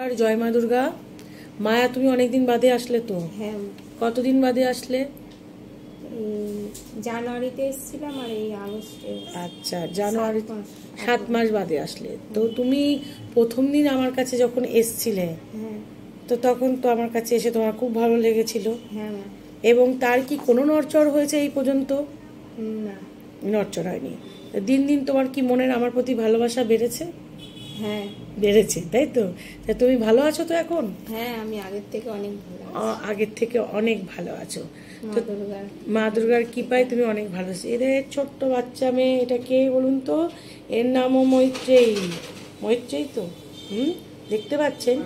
আর জয় মা দুর্গা। মায়া, তুমি অনেকদিন বাদে আসলে তো। হ্যাঁ, কতদিন বাদে আসলে? জানুয়ারিতে এসেছিলাম আর এই আগস্টে। আচ্ছা, জানুয়ারি 7 মাস বাদে আসলে তো। তুমি প্রথম দিন আমার কাছে যখন এসছিলে, হ্যাঁ, তো তখন তো আমার কাছে এসে তোমার খুব ভালো লেগেছিল। হ্যাঁ, এবং তার কি কোনো নড়চড় হয়েছে এই পর্যন্ত? না, নড়চড় হয়নি। দিন দিন তোমার কি মনের আমার প্রতি ভালোবাসা বেড়েছে? হ্যাঁ, বেড়েছে, তাই তো? তা তুমি ভালো আছো তো এখন? হ্যাঁ, আমি আগের থেকে অনেক ভালো আছি। আগের থেকে অনেক ভালো আছো। মা দুর্গার মা দুর্গার কৃপায় তুমি অনেক ভালো আছো। এদের ছোট্ট বাচ্চা মেয়ে, এটা কে বলুন তো? এর নামও মৈত্রেয়ী। মৈত্রেয়ী তো? দেখতে পাচ্ছেন?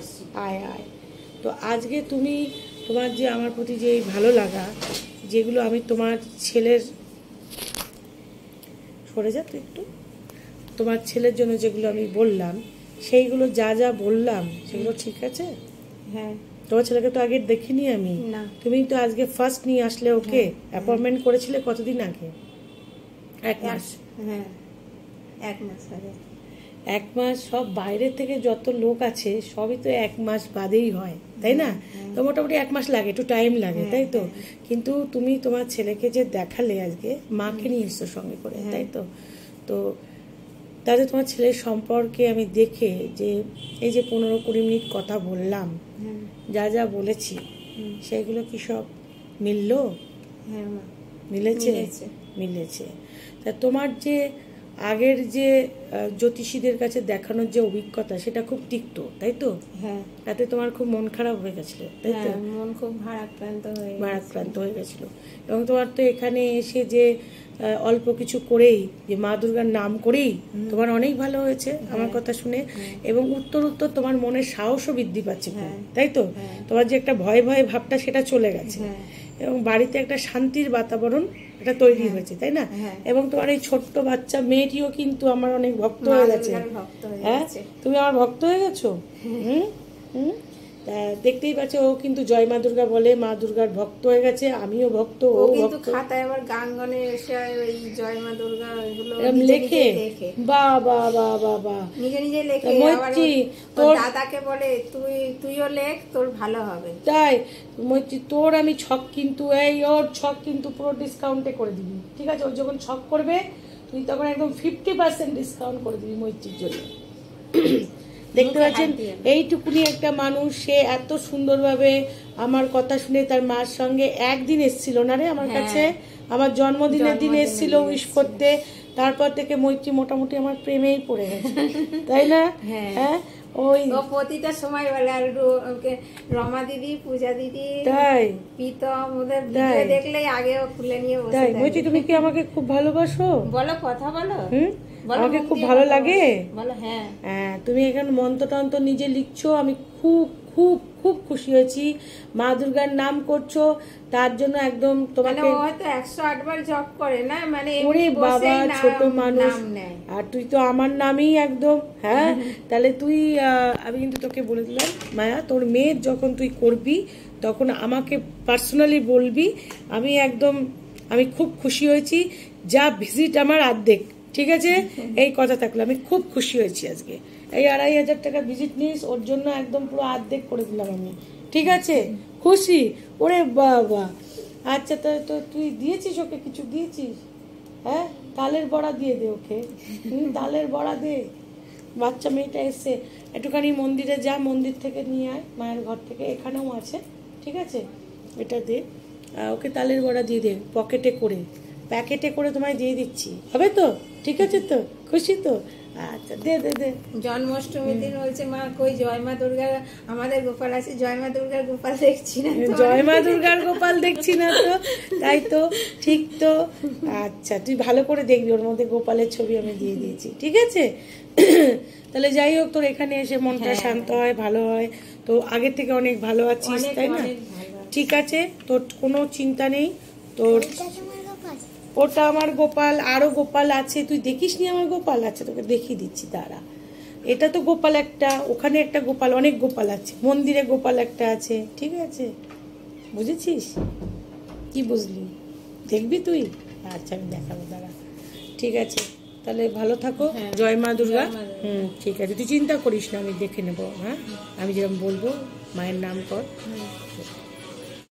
আয় আয়। তো আজকে তুমি তোমার যে আমার প্রতি যে এই ভালো লাগা, যেগুলো আমি তোমার ছেলের, সরে যা তো একটু, তোমার ছেলের জন্য যেগুলো আমি বললাম, সেইগুলো যা যা বললাম সেগুলো ঠিক আছে? হ্যাঁ, তোমার ছেলেকে তো আগে দেখিনি আমি। না, তুমি তো আজকে ফার্স্ট নিয়ে আসলে ওকে। অ্যাপয়েন্টমেন্ট করেছিলে কতদিন আগে? 1 মাস। হ্যাঁ, 1 মাস আগে। 1 মাস। সব বাইরে থেকে যত লোক আছে সবই তো 1 মাস বাদেই হয়, তাই না? তো মোটামুটি 1 মাস লাগে, একটু টাইম লাগে, তাই তো? কিন্তু তুমি তোমার ছেলেকে যে দেখালে আজকে, মাকে নিয়ে এসছো সঙ্গে করে, তাই তো? তো তাহলে তোমার ছেলের সম্পর্কে আমি দেখে যে এই যে 15-20 মিনিট কথা বললাম, যা যা বলেছি সেগুলো কি সব মিললো? হ্যাঁ, মা, মিলেছে? মিলেছে। তা তোমার যে আগের যে জ্যোতিষীদের কাছে দেখানোর যে অভিজ্ঞতা, সেটা খুব টিকতো, তাই তো? হ্যাঁ, তাতে তোমার খুব মন খারাপ হয়ে গেছিল, তাই তো? মন খুব ভারাক্রান্ত হয়ে গেছিল। এবং তোমার তো এখানে এসে যে অল্প কিছু করেই, যে মা দুর্গার নাম করেই তোমার অনেক ভালো হয়েছে আমার কথা শুনে। এবং উত্তর উত্তর তোমার মনের সাহসও বৃদ্ধি পাচ্ছে, তাই তো? তোমার যে একটা ভয় ভয় ভাবটা, সেটা চলে গেছে। এবং বাড়িতে একটা শান্তির বাতাবরণ এটা তৈরি হয়েছে, তাই না? এবং তোমার এই ছোট্ট বাচ্চা মেয়েটিও কিন্তু আমার অনেক ভক্ত হয়ে গেছে। হ্যাঁ, তুমি আমার ভক্ত হয়ে গেছো। দেখতেই পাচ্ছ, ও কিন্তু জয় মা দুর্গা বলে, মা দুর্গার ভক্ত হয়ে গেছে। আমিও ভক্ত, ও কিন্তু ভক্ত। খাতায় আবার গাঙ্গনে এসে ওই জয় মা দুর্গা এগুলো লেখে। বা বা বা বা বা নিজে নিজে লেখে। মৈত্রী, তোর দাদাকে বলে তুইও লেখ, তোর ভালো হবে। তাই মৈত্রী, তোর আমি ছক কিন্তু, এই ওর ছক কিন্তু পুরো ডিসকাউন্টে করে দিবি, ঠিক আছে? ওর যখন ছক করবে তুই তখন একদম 50% ডিসকাউন্ট করে দিবি মৈত্রীর জন্য। দেখতে পাচ্ছেন, এইটুকুনি একটা মানুষ, সে এত সুন্দরভাবে আমার কথা শুনে তার মার সঙ্গে একদিন এসেছিল না রে আমার কাছে, আমার জন্মদিনের দিন এসেছিল উইশ করতে। তারপর থেকে মৈত্রী মোটামুটি আমার প্রেমেই পড়ে গেছে, তাই না? হ্যাঁ, ওই প্রতিটা সময় বলে। আর রমা দিদি, পূজা দিদি, তাই প্রীতম, ওদের ভিডিও দেখলেই আগেও খুলে নিয়ে বসে তাই। থাকে। মৈত্রী, তুমি কি আমাকে খুব ভালোবাসো? বলো, কথা বলো। আমাকে খুব ভালো লাগে। বলো। হ্যাঁ, হ্যাঁ, তুমি এখানে মন্ত্র নিজে লিখছো, আমি খুব খুব খুব খুশি হয়েছি। মা দুর্গার নাম করছো, তার জন্য একদম তোমাকে। ও হয়তো 108 বার জপ করে না, মানে ওরে বাবা, ছোট মানুষ। আর তুই তো আমার নামই একদম। হ্যাঁ, তাহলে তুই আমি কিন্তু তোকে বলে দিলাম মায়া, তোর মেয়ের যখন তুই করবি তখন আমাকে পার্সোনালি বলবি। আমি খুব খুশি হয়েছি। যা ভিজিট আমার অর্ধেক, ঠিক আছে? এই কথা থাকলো, আমি খুব খুশি হয়েছি আজকে। এই 2500 টাকা ভিজিট নিস, ওর জন্য একদম পুরো অর্ধেক করে দিলাম আমি, ঠিক আছে? খুশি? ওরে বাবা। আচ্ছা, তো তুই দিয়েছিস ওকে, কিছু দিয়েছিস? হ্যাঁ, তালের বড়া দিয়ে দে ওকে। তালের বড়া দে। বাচ্চা মেয়েটা এসছে, একটুখানি মন্দিরে যা, মন্দির থেকে নিয়ে আয়, মায়ের ঘর থেকে, এখানেও আছে, ঠিক আছে? এটা দে, ওকে তালের বড়া দিয়ে দে, পকেটে করে, প্যাকেটে করে তোমায় দিয়ে দিচ্ছি, হবে তো? ঠিক আছে তো? খুশি তো? আচ্ছা, দে দে দে। জন্মাষ্টমীর দিন বলছে, মা কই জয় মা দুর্গা, আমাদের গোপাল আছে, জয় মা দুর্গার গোপাল দেখছি না। জয় মা দুর্গার গোপাল দেখছি না তো, তাই তো? ঠিক তো? আচ্ছা, তুই ভালো করে দেখবি, ওর মধ্যে গোপালের ছবি আমি দিয়ে দিয়েছি, ঠিক আছে? তাহলে যাই হোক, তোর এখানে এসে মনটা শান্ত হয়, ভালো হয়। তো আগের থেকে অনেক ভালো আছিস, তাই না? ঠিক আছে, তোর কোনো চিন্তা নেই। তোর ওটা আমার গোপাল, আরো গোপাল আছে, তুই দেখিস নি আমার গোপাল আছে, তোকে দেখিয়ে দিচ্ছি, দাঁড়া। এটা তো গোপাল একটা, ওখানে একটা গোপাল, অনেক গোপাল আছে, মন্দিরে গোপাল একটা আছে, ঠিক আছে? বুঝেছিস? কি বুঝলি? দেখবি তুই? আচ্ছা, আমি দেখাবো, দাঁড়া, ঠিক আছে? তাহলে ভালো থাকো। হ্যাঁ। জয় মা দুর্গা। জয় মা দুর্গা। ঠিক আছে, তুই চিন্তা করিস না, আমি দেখে নেবো। হ্যাঁ, আমি যেরকম বলবো মায়ের নাম কর।